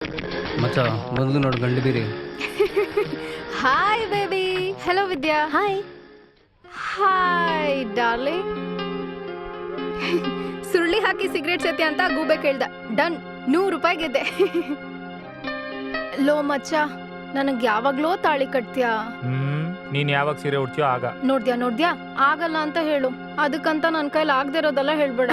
ಮಚ್ಚ ಮೊದಲು ನೋಡಿ ಗಂಡು ಬೀರಿ. Hi baby. ಹೆಲೋ ವಿದ್ಯಾ. ಹಾಯ್. Hi darling. ಸುರುಳಿ ಹಾಕಿ ಸಿಗರೇಟ್ ಸೇತಿ ಅಂತ ಗೂಬೆ ಕೇಳ್ದ. ಡನ್, 100 ರೂಪಾಯಿ ಗೆದ್ದೆ. ಲೋ ಮಚ್ಚ, ನನಗ್ ಯಾವಾಗ್ಲೋ ತಾಳಿ ಕಟ್ತೀಯಾ? ನೀನ್ ಯಾವಾಗ ಸೀರೆ ಉಡ್ತೀಯೋ ಆಗ. ನೋಡ್ದ್ಯಾ ಆಗಲ್ಲ ಅಂತ ಹೇಳು. ಅದಕ್ಕಂತ ನನ್ ಕೈಲಿ ಆಗದೆ ಇರೋದೆಲ್ಲ ಹೇಳ್ಬೇಡ.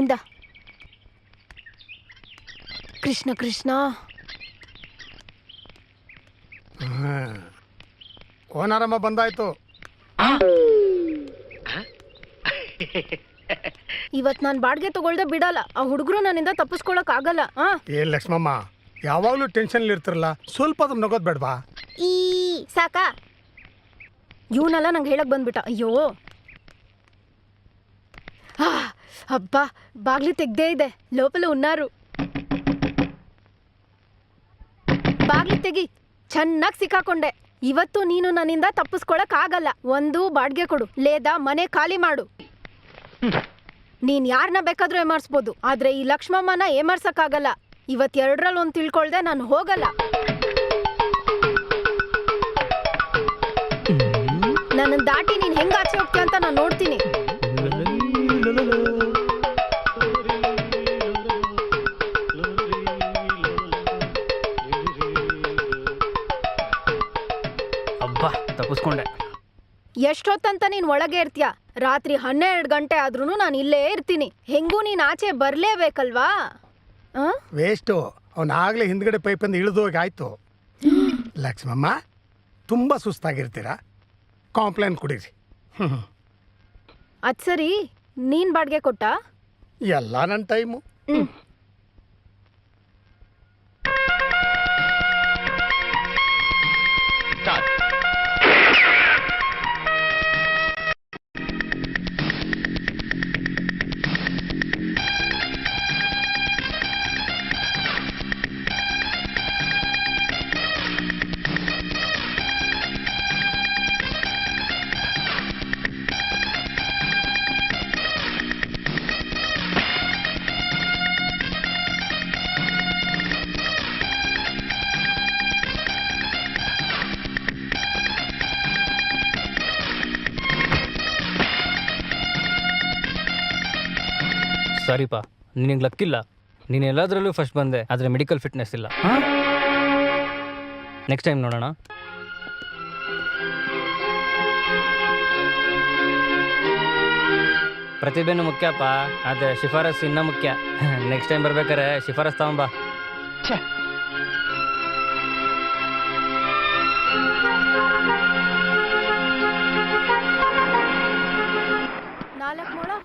ಇಂದ ಕೃಷ್ಣ ಕೃಷ್ಣ. ಕೋನಾರಮ್ಮ ಬಂದಾಯ್ತು. ಇವತ್ ನಾನ್ ಬಾಡ್ಗೆ ತಗೊಳ್ದೆ ಬಿಡಲ್ಲ. ಆ ಹುಡುಗರು ನನ್ನಿಂದ ತಪ್ಪಿಸ್ಕೊಳಕ್ ಆಗಲ್ಲ. ಏ ಲಕ್ಷ್ಮಮ್ಮ, ಯಾವಾಗ್ಲೂ ಟೆನ್ಷನ್ ಇರ್ತಿರಲ್ಲ, ಸ್ವಲ್ಪ ಅದ್ರ ನಗೋದ್ ಬೇಡ್ವಾ? ಈ ಸಾಕ ಇವನೆಲ್ಲ ನಂಗೆ ಹೇಳಕ್ ಬಂದ್ಬಿಟ್ಟ. ಅಯ್ಯೋ ಅಬ್ಬಾ, ಬಾಗ್ಲಿ ತೆಗ್ದೇ ಇದೆ. ಲೋಪಲ ಉನ್ನಾರು. ಬಾಗ್ಲಿ ತೆಗಿ. ಚೆನ್ನಾಗಿ ಸಿಕ್ಕಾಕೊಂಡೆ. ಇವತ್ತು ನೀನು ನನ್ನಿಂದ ತಪ್ಪಿಸ್ಕೊಳಕ್ ಆಗಲ್ಲ. ಒಂದು ಬಾಡ್ಗೆ ಕೊಡು, ಲೇದ ಮನೆ ಖಾಲಿ ಮಾಡು. ನೀನ್ ಯಾರನ್ನ ಬೇಕಾದ್ರೂ ಏಮಾರ್ಸ್ಬೋದು, ಆದ್ರೆ ಈ ಲಕ್ಷ್ಮಮ್ಮನ ಏಮಾರ್ಸಕ್ಕಾಗಲ್ಲ. ಇವತ್ 2ರಲ್ಲಿ 1 ತಿಳ್ಕೊಳ್ದೆ ನಾನು ಹೋಗಲ್ಲ. ನನ್ನ ದಾಟಿ ನೀನ್ ಹೆಂಗ್ ಆಚೆ ಹೋಗ್ತೀಯ ಅಂತ ನಾನು ನೋಡ್ತೀನಿ. ಅಬ್ಬಾ ತಪ್ಪಿಸ್ಕೊಂಡೆ. ಎಷ್ಟೊತ್ತಂತ ನೀನ್ ಒಳಗೆ ಇರ್ತೀಯ? ರಾತ್ರಿ 12 ಗಂಟೆ ಆದ್ರೂ ನಾನು ಇಲ್ಲೇ ಇರ್ತೀನಿ. ಹೆಂಗೂ ನೀನ್ ಆಚೆ ಬರ್ಲೇಬೇಕಲ್ವಾ? ವೇಸ್ಟು, ಅವನಾಗ್ಲೇ ಹಿಂದ್ಗಡೆ ಪೈಪಿಂದ ಇಳಿದು ಹೋಗಿ ಆಯ್ತು. ಲಕ್ಷ್ಮಮ್ಮ, ತುಂಬಾ ಸುಸ್ತಾಗಿರ್ತೀರಾ, ಕಾಂಪ್ಲೇನ್ ಕುಡೀರಿ. ಅದ್ ಸರಿ, ನೀನ್ ಬಾಡ್ಗೆ ಕೊಟ್ಟ? ಎಲ್ಲ ನನ್ನ ಟೈಮು. ಸಾರಿಪಾ, ನಿನಗೆ ಲಕ್ಕಿಲ್ಲ. ನೀನು ಎಲ್ಲದರಲ್ಲೂ ಫಸ್ಟ್ ಬಂದೆ, ಆದರೆ ಮೆಡಿಕಲ್ ಫಿಟ್ನೆಸ್ ಇಲ್ಲ. ನೆಕ್ಸ್ಟ್ ಟೈಮ್ ನೋಡೋಣ. ಪ್ರತಿಭೆನೂ ಮುಖ್ಯಪ್ಪ, ಆದರೆ ಶಿಫಾರಸ್ ಇನ್ನೂ ಮುಖ್ಯ. ನೆಕ್ಸ್ಟ್ ಟೈಮ್ ಬರ್ಬೇಕಾರೆ ಶಿಫಾರಸ್ ತಗೊಂಬಾ.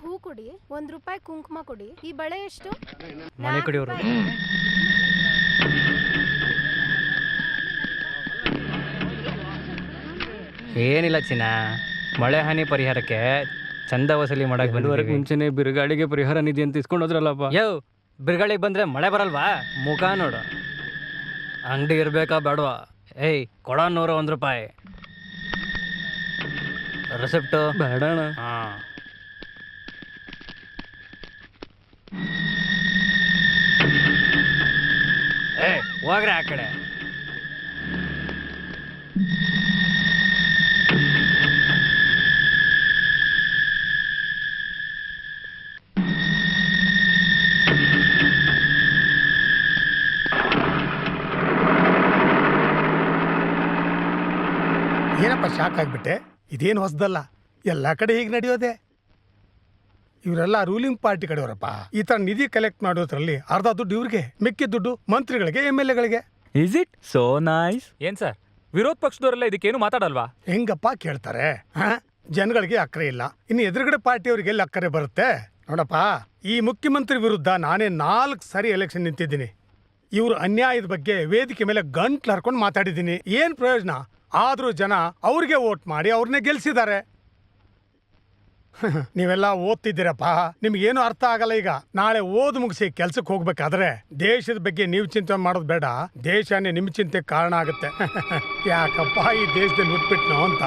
ಹೂ ಕೊಡಿ, 1 ರೂಪಾಯಿ ಕುಂಕುಮ ಕೊಡಿ. ಈ ಬಳೆ ಎಷ್ಟು? ಮನೆ ಕಡೆಯವರು. ಏನಿಲ್ಲ ಚಿನ್ನ, ಮಳೆ ಹಾನಿ ಪರಿಹಾರಕ್ಕೆ ಚಂದ ವಸೂಲಿ ಮಾಡಕ್ಕೆ ಬಂದವರೆಗೆ ಮುಂಚೆನೆ ಬಿರುಗಾಳಿಗೆ ಪರಿಹಾರ ನಿಧಿ ಅಂತ ಇಸ್ಕೊಂಡೋದ್ರಲ್ಲಪ್ಪ. ಯೋ, ಬಿರುಗಾಳಿಗೆ ಬಂದರೆ ಮಳೆ ಬರಲ್ವಾ? ಮುಖ ನೋಡು. ಅಂಗಡಿ ಇರಬೇಕಾ ಬೇಡವಾ? ಏಯ್, ಕೊಡೋ 101 ರೂಪಾಯಿ ರೆಸಿಪ್ಟು ಬೇಡಣ. ಹಾಂ, ಏ ಹೋಗ್ರೆ ಆ ಕಡೆ. ಏನಪ್ಪ ಶಾಕ್ ಆಗ್ಬಿಟ್ಟೆ? ಇದೇನು ಹೊಸದಲ್ಲ, ಎಲ್ಲ ಕಡೆ ಹೀಗೆ ನಡೆಯೋದೆ. ಇವರೆಲ್ಲ ರೂಲಿಂಗ್ ಪಾರ್ಟಿ ಕಡೆಯವರಪ್ಪ. ಈ ತರ ನಿಧಿ ಕಲೆಕ್ಟ್ ಮಾಡೋದ್ರಲ್ಲಿ ಅರ್ಧ ದುಡ್ಡು ಇವ್ರಿಗೆ, ಮಿಕ್ಕಿದ ದುಡ್ಡು ಮಂತ್ರಿಗಳಿಗೆ, MLA ಗಳಿಗೆ. Is it so nice? ಏನ್ ಸರ್, ವಿರೋಧ ಪಕ್ಷದವರೆಲ್ಲ ಇದಕ್ಕೇನು ಮಾತಾಡಲ್ವಾ? ಹೆಂಗಪ್ಪ ಕೇಳ್ತಾರೆ? ಜನಗಳಿಗೆ ಅಕ್ಕರೆ ಇಲ್ಲ, ಇನ್ನು ಎದುರುಗಡೆ ಪಾರ್ಟಿಯವರಿಗೆ ಎಲ್ಲಿ ಅಕ್ಕರೆ ಬರುತ್ತೆ? ನೋಡಪ್ಪ, ಈ ಮುಖ್ಯಮಂತ್ರಿ ವಿರುದ್ಧ ನಾನೇ 4 ಸಾರಿ ಎಲೆಕ್ಷನ್ ನಿಂತಿದ್ದೀನಿ. ಇವ್ರ ಅನ್ಯಾಯದ ಬಗ್ಗೆ ವೇದಿಕೆ ಮೇಲೆ ಗಂಟ್ಲು ಹರ್ಕೊಂಡು ಮಾತಾಡಿದ್ದೀನಿ. ಏನ್ ಪ್ರಯೋಜನ? ಆದ್ರೂ ಜನ ಅವ್ರಿಗೆ ವೋಟ್ ಮಾಡಿ ಅವ್ರನ್ನೇ ಗೆಲ್ಸಿದ್ದಾರೆ. ನೀವೆಲ್ಲ ಓದ್ತಿದ್ದೀರಪ್ಪ, ನಿಮ್ಗೇನು ಅರ್ಥ ಆಗಲ್ಲ. ಈಗ ನಾಳೆ ಓದು ಮುಗಿಸಿ ಕೆಲ್ಸಕ್ಕೆ ಹೋಗ್ಬೇಕಾದ್ರೆ ದೇಶದ ಬಗ್ಗೆ ನೀವು ಚಿಂತೆ ಮಾಡೋದು ಬೇಡ, ದೇಶನೇ ನಿಮ್ ಚಿಂತೆ ಕಾರಣ ಆಗುತ್ತೆ. ಯಾಕಪ್ಪ ಈ ದೇಶದಲ್ಲಿ ಹುಟ್ಬಿಟ್ನೋ ಅಂತ.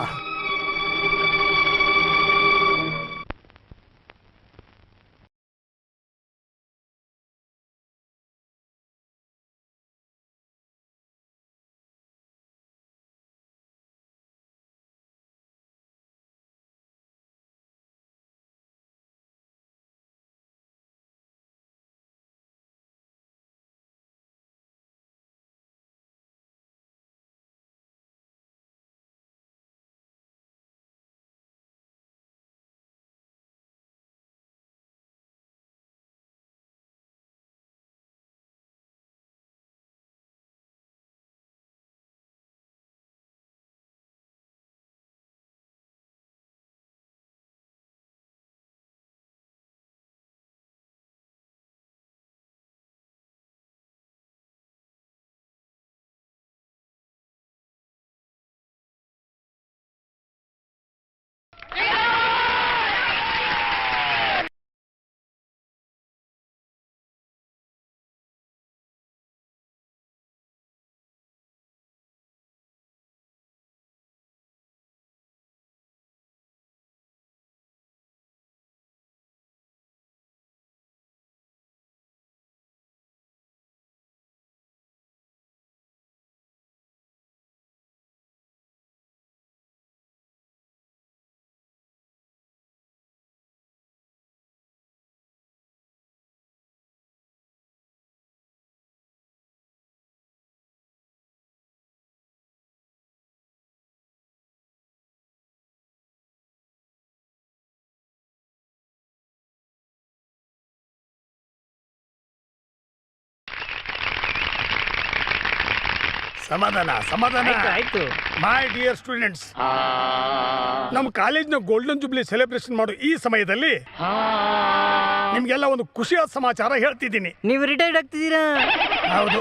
ಸಮಾಧಾನ ಸಮಾಧಾನ. ಆಯ್ತು ಮೈ ಡಿಯರ್ ಸ್ಟೂಡೆಂಟ್ಸ್, ನಮ್ಮ ಕಾಲೇಜ್ನ ಗೋಲ್ಡನ್ ಜೂಬ್ಲಿ ಸೆಲೆಬ್ರೇಷನ್ ಮಾಡೋ ಈ ಸಮಯದಲ್ಲಿ ನಿಮ್ಗೆಲ್ಲ ಒಂದು ಖುಷಿಯಾದ ಸಮಾಚಾರ ಹೇಳ್ತಿದ್ದೀನಿ. ನೀವು ರಿಟೈರ್ಡ್ ಆಗ್ತಿದ್ದೀರಾ? ಹೌದು.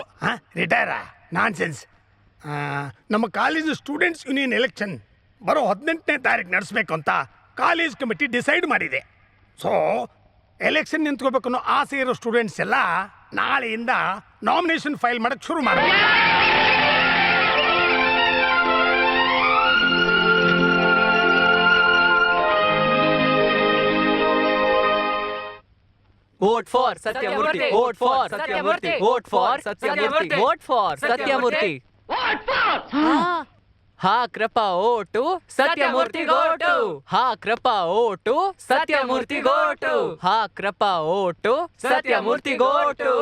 ರಿಟೈರಾ? ನಾನ್ ಸೆನ್ಸ್. ನಮ್ಮ ಕಾಲೇಜ್ ಸ್ಟೂಡೆಂಟ್ಸ್ ಯೂನಿಯನ್ ಎಲೆಕ್ಷನ್ ಬರೋ 18ನೇ ತಾರೀಕು ನಡೆಸಬೇಕು ಅಂತ ಕಾಲೇಜ್ ಕಮಿಟಿ ಡಿಸೈಡ್ ಮಾಡಿದೆ. ಸೊ ಎಲೆಕ್ಷನ್ ನಿಂತ್ಕೋಬೇಕು ಅನ್ನೋ ಆಸೆ ಇರೋ ಸ್ಟೂಡೆಂಟ್ಸ್ ಎಲ್ಲ ನಾಳೆಯಿಂದ ನಾಮಿನೇಷನ್ ಫೈಲ್ ಮಾಡಕ್ಕೆ ಶುರು ಮಾಡಬೇಕು. Vote for Satyamurthy. Vote for Satyamurthy. Vote for Satyamurthy. Vote for Satyamurthy. Ha krapa otu Satyamurthy gotu. Ha krapa otu Satyamurthy gotu. Ha krapa otu Satyamurthy gotu.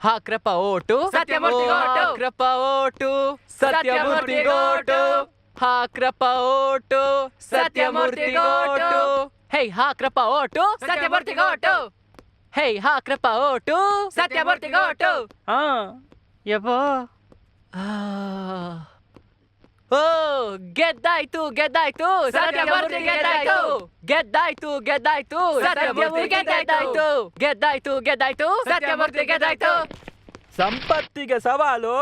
Ha krapa otu Satyamurthy gotu. Ha krapa otu Satyamurthy gotu. Ha krapa otu Satyamurthy gotu. Hey, ha krapa otu Satyamurthy gotu. Hey, ha krapa otu Satyamurthy gotu. ಹಾ ಯಪ್ಪ Oh, ಗೆದ್ದಾಯ್ತು ಗೆದ್ದಾಯ್ತು Sathyamurthy ಗೆದ್ದಾಯ್ತು ಗೆದ್ದಾಯ್ತು ಗೆದ್ದಾಯ್ತು Sathyamurthy ಗೆದ್ದಾಯ್ತು ಗೆದ್ದಾಯ್ತು ಗೆದ್ದಾಯ್ತು Sathyamurthy ಗೆದ್ದಾಯ್ತು. ಸಂಪತ್ತಿಗೆ ಸವಾಲು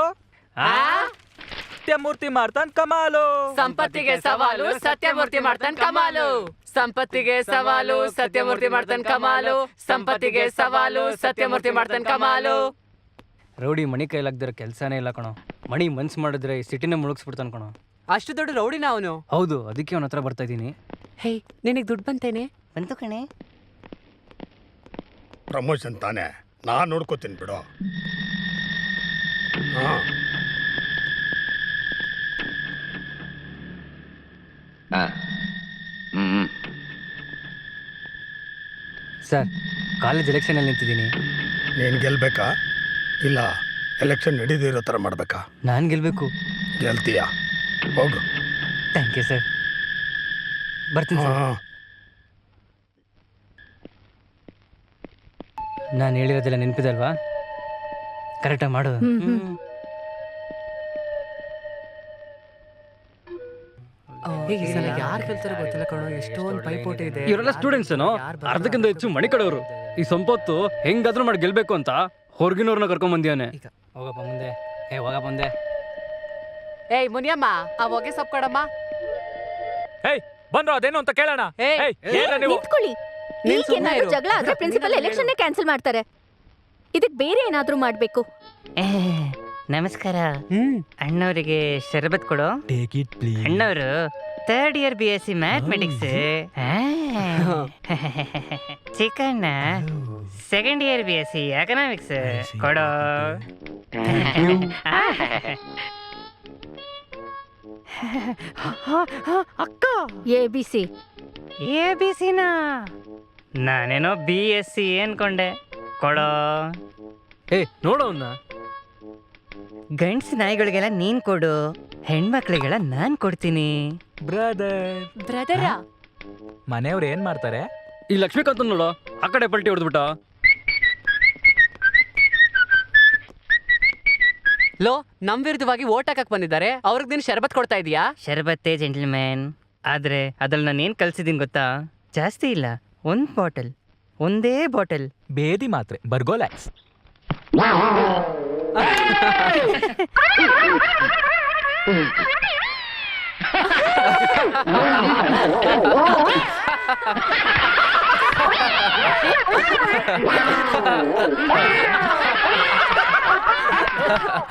ಸತ್ಯಮೂರ್ತಿ ಮಾಡ್ತಾನ್ ಕಮಾಲು. ಸಂಪತ್ತಿಗೆ ಸವಾಲು ಸತ್ಯಮೂರ್ತಿ ಮಾಡ್ತಾನ್ ಕಮಾಲು. ಸಂಪತ್ತಿಗೆ ಸವಾಲು ಸತ್ಯಮೂರ್ತಿ ಮಾಡ್ತಾನ್ ಕಮಾಲು. ಸಂಪತ್ತಿಗೆ ಸವಾಲು ಸತ್ಯಮೂರ್ತಿ ಮಾಡ್ತಾನ್ ಕಮಾಲು. ರೌಡಿ ಮಣಿ ಕೈಲಾಗ್ದಿರೋ ಕೆಲಸನೇ ಇಲ್ಲ ಕಣೋ. ಮಣಿ ಮನ್ಸು ಮಾಡಿದ್ರೆ ಈ ಸಿಟಿನ ಮುಳುಗಿಸ್ಬಿಡ್ತಾನೆ ಕಣೋ. ಅಷ್ಟು ದೊಡ್ಡ ರೌಡಿನ ಅವನು? ಹೌದು, ಅದಕ್ಕೆ ಅವನ ಹತ್ರ ಬರ್ತಾ ಇದ್ದೀನಿ. ಹೇ, ನಿನಗೆ ದುಡ್ಡು ಬಂತೇನೆ? ಬಂತು ಕಣೆ. ಪ್ರಮೋಷನ್ ತಾನೆ, ನಾನು ನೋಡ್ಕೋತೀನಿ ಬಿಡು. ಸರ್, ಕಾಲೇಜ್ ಎಲೆಕ್ಷನಲ್ಲಿ ನಿಂತಿದ್ದೀನಿ. ನೀನು ಗೆಲ್ಬೇಕಾ ಇಲ್ಲ ಎಲೆಕ್ಷನ್ ನಡೀದಿರೋ ಥರ ಮಾಡಬೇಕಾ? ನಾನು ಗೆಲ್ಲಬೇಕು. ಗೆಲ್ತೀಯಾ? ಹೋಗು. Thank you sir. ಬರ್ತೀನಿ ಸರ್. ನಾನು ಹೇಳಿರೋದೆಲ್ಲ ನೆನಪಿದಲ್ವಾ? ಕರೆಕ್ಟಾಗಿ ಮಾಡು. ಯಾರು ಗೆಲ್ತಾರೋ ಗೊತ್ತಿಲ್ಲ ಕಣೋ, ಎಷ್ಟೊಂದು ಪೈಪೋಟಿ ಇದೆ. ಇವರೆಲ್ಲ ಸ್ಟೂಡೆಂಟ್ಸ್ ಏನೋ, ಅರ್ಧಕ್ಕಿಂತ ಹೆಚ್ಚು ಮಣಿ ಕಡೆಯವರು. ಈ ಸಂಪತ್ತು ಹೆಂಗಾದ್ರೂ ಮಾಡಿ ಗೆಲ್ಬೇಕು ಅಂತ ಹೊರಗಿನವ್ರನ್ನ ಕರ್ಕೊಂಡ್ ಬಂದಿಯಾನೆ. ಹೋಗಪ್ಪ ಮುಂದೆ. ಹೋಗಪ್ಪ ಮುಂದೆ. ಏಯ್ ಮುನಿಯಮ್ಮ, ಆ ಹೊಗೆ ಸೊಪ್ಪು ಕೊಡಮ್ಮ. ಏಯ್ ಬಂದ್ರು ಅದೇನು ಅಂತ ಕೇಳೋಣ. ಏಯ್, ನಿಂತ್ಕೊಳ್ಳಿ. ಈಗೇನಾದ್ರೂ ಜಗಳ ಆದ್ರೆ ಪ್ರಿನ್ಸಿಪಲ್ ಎಲೆಕ್ಷನ್ ಕ್ಯಾನ್ಸಲ್ ಮಾಡ್ತಾರೆ. ಇದಕ್ ಬೇರೆ ಏನಾದ್ರೂ ಮಾಡ್ಬೇಕು. ನಮಸ್ಕಾರ. ಅಣ್ಣವರಿಗೆ ಶರಬತ್ ಕೊಡು. Take it please. ಅಣ್ಣವರು 3rd year BSc mathematics. Chikkanna 2nd year BSc economics ಕೊಡು. ಅಕ್ಕ ABC ನಾನೇನೋ BSc ಅನ್ಕೊಂಡೆ. ಕೊಡೋ. ನೋಡೋನ್ನ ಗಂಡ್ಸ್ ನಾಯಿಗಳಿಗೆಲ್ಲ ನೀನ್ ಕೊಡು, ಹೆಣ್ಮಕ್ಳಿಗೆಲ್ಲ ನಾನ್ ಕೊಡ್ತೀನಿ. ಬ್ರದರಾ? ಮನೆಯವ್ರು ಏನ್ ಮಾಡ್ತಾರೆ? ಈ ಲಕ್ಷ್ಮೀಕಾಂತ್ ನೋಡೋ, ಆ ಕಡೆ ಪಲ್ಟಿ ಹೊಡೆದ್ಬಿಟ್ಟ. ಲೋ, ನಮ್ ವಿರುದ್ಧವಾಗಿ ಓಟ್ ಹಾಕಕ್ ಬಂದಿದ್ದಾರೆ. ಅವ್ರಿಗೆ ನೀನು ಶರಬತ್ ಕೊಡ್ತಾ ಇದೀಯಾ? ಶರಬತ್ತೇ ಜೆಂಟಲ್ಮ್ಯಾನ್. ಆದ್ರೆ ಅದ್ರಲ್ಲಿ ನಾನು ಏನ್ ಕಲ್ಸಿದೀನಿ ಗೊತ್ತಾ? ಜಾಸ್ತಿ ಇಲ್ಲ, 1 ಬಾಟಲ್, ಒಂದೇ ಬಾಟಲ್. ಬೇದಿ ಮಾತ್ರೆ, ಬರ್ಗೋಲ್ಯಾಕ್ಸ್.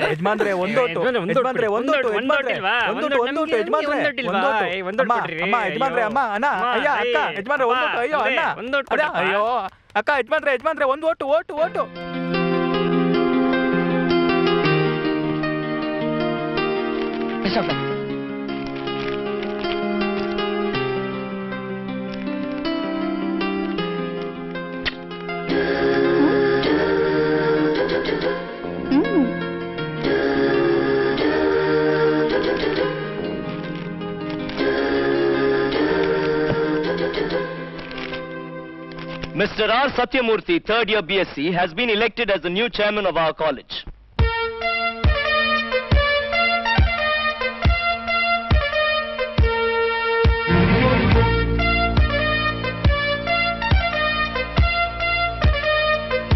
ಯಜಮಾನ್ರೆ ಒಂದೊಟ್ಟು, ಯಜಮಾನ್ರೆ ಒಂದೊಟ್ಟು, ಯಜಮಾನ್ರೆ ಒಂದೊಟ್ಟು, ಒಂದೊಟ್ಟು, ಯಜಮಾನ್ರೆ ಒಂದೊಟ್ಟು. ಅಮ್ಮ ಯಜಮಾನ್ರೆ, ಅಮ್ಮ ಅಣ್ಣ, ಅಯ್ಯ ಅಕ್ಕ, ಯಜಮಾನ್ರೆ ಒಂದೊಟ್ಟು, ಅಯ್ಯೋ ಅಣ್ಣ, ಅಯ್ಯೋ ಅಕ್ಕ, ಯಜಮಾನ್ರೆ, ಯಜಮಾನ್ರೆ ಒಂದು vote, vote, vote. Mr. R. Satyamurthy, 3rd year BSc, has been elected as the new chairman of our college.